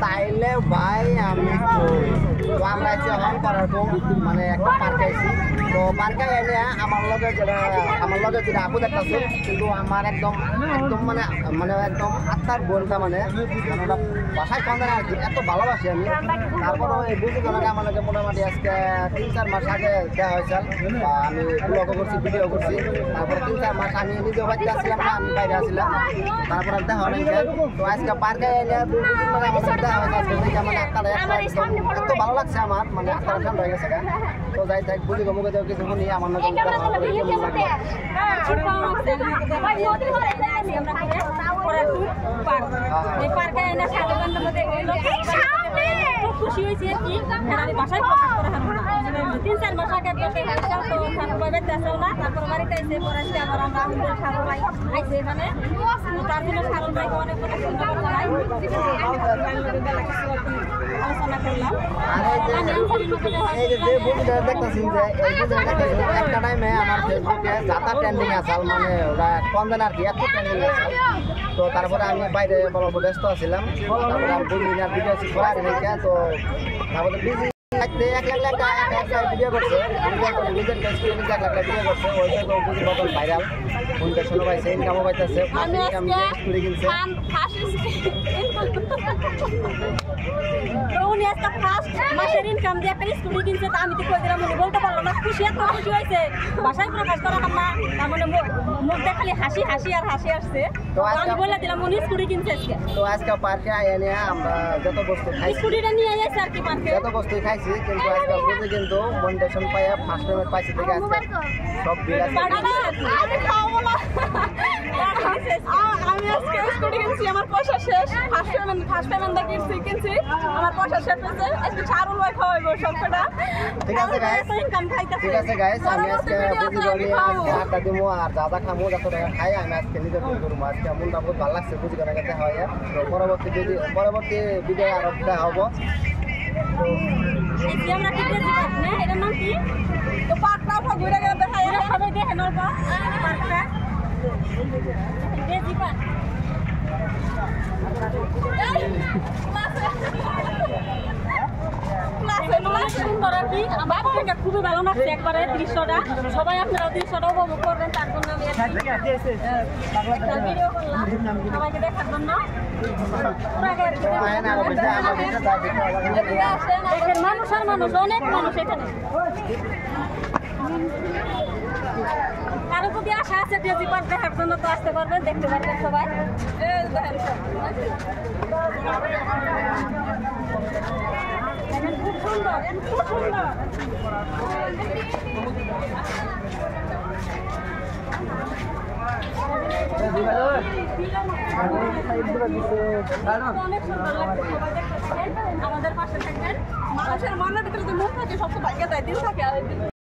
তাইলে ভাই আমি তো আমরা এসে হন করার মানে একটা পার্কে আইছি তো পার্কে এনে আমার লগে যেটা আপু দেখতেছে কিন্তু আমার একদম একদম মানে মানে একদম আত্মার বোনটা মানে ওটা বাসায় কম আর কি এত ভালোবাসি আমি তারপরে এই বুঝি কোনো আমার লগে মোটামুটি আজকে 3-4 মাস আগে দেওয়া হয়েছে বা আমি ব্লগও করছি ভিডিও করছি তারপরে 3-4 মাস আমি নিজেও বাড়িতে আসছিলাম না আমি বাইরে আসছিলাম তারপরে দেখা অনেক তো আজকে পার্কে এনে আমার সাথে দেখা হয়েছে মানে আত্মাটা এত ভালো লাগছে আমার মানে আত্মাটা ঠান্ডা হয়ে গেছে তো যাই তাই বুঝি মুখে দেওয়া কিছু শুনি আমার নতুন খুশি হয়েছে কি আমি বাসায় প্রকাশ করা হারবো না 3-4 মাস আগে আসল না তারপর বাড়িতে এসে পড়াইছে আবার আমরা আমাদের সারো ভাই আইছে এখানে তার জন্য সারো ভাইকে অনেক অনেক ধন্যবাদ জানাই আলোচনা করলাম এই যে বুঝটা দেখতেছি যে এই বুঝটা একটা টাইমে আমার ফেসবুকে যাতা ট্রেন্ডিং আছে মানে ওরা কনদেন আর কি এত ট্রেন্ডিং আছে তো তারপরে আমি বাইরে বড় ব্যস্ত আছিলাম তারপরে আমি বুঝি না ভিডিও করার রেখে তো তারপরে বিজি একটা ভিডিও করছে নিজের কাছে 1 লাখ ভিডিও করছে ওইটা তো বুঝি বদল ভাইরাল কোনটা শোনো পাইছে ইনকামও পাইতেছে ইনকাম স্টুডি কিনছে উনি একটা ফার্স্ট মাসের ইনকাম দিয়ে একটা স্কুটি কিনছে তা আমি তো কই দিলাম উনি বলতে পারলাম না খুশি এত খুশি হয়েছে বাসায় প্রকাশ করা না তার মানে মুখ দেখালি হাসি হাসি আর হাসি আসছে তো আমি বলে দিলাম উনি স্কুটি কিনছে তো আজকে পার্কে এনে আমরা যত বস্তু খাই স্কুটিটা নিয়ে যাইছে আর কি পার্কে যত বস্তু খাইছি কিন্তু আজকে বুঝে কিন্তু মনিটেশন পাইয়া ফার্স্ট পেমেন্ট পাইছি থেকে আজকে সব বিল আছে আমি খাওয়াবো না আমি আজকে স্কুটি কিনছি আমার পয়সা শেষ ফার্স্ট পেমেন্ট কিনছি আমার পয়সা শেষ হয়েছে আজকে চারুল ভাই খাওয়াইবো সবটা ঠিক আছে গাইস ঠিক আছে গাইস আমি আজকে বুঝি গলি আড্ডা দিমু আর দাদা খামু যত টাকা খাই আমি আজকে নিজে ফোন করবো আজকে মনটা বহুত ভালো লাগছে বুঝি করে গেছে হয় তো পরবর্তী ভিডিও আর দেখা হবো এই আমরা কি দেখি না এর নাম কি তো পার্কটা ঘুরে গেলে দেখা এরা সবাই দেখে নলবা পার্কটা দেখি পার্ক খুবই ভালো লাগছে একবারে দৃশ্যটা সবাই আপনারা দৃশ্যটা উপভোগ করবেন তার জন্য আমি ভিডিও করলাম সবাইকে দেখার জন্য মানুষ আর মানুষ অনেক মানুষ এখানে কারো যদি আশা আছে ডিজি পার্ক দেখার জন্য তো আসতে পারবেন দেখতে পারবেন সবাই খুব সুন্দর খুব সুন্দর অনেক সুন্দর লাগছে আমাদের পাশে থাকবেন মানুষের মনের ভিতরে যে মন থাকে সবসময় দিল থাকে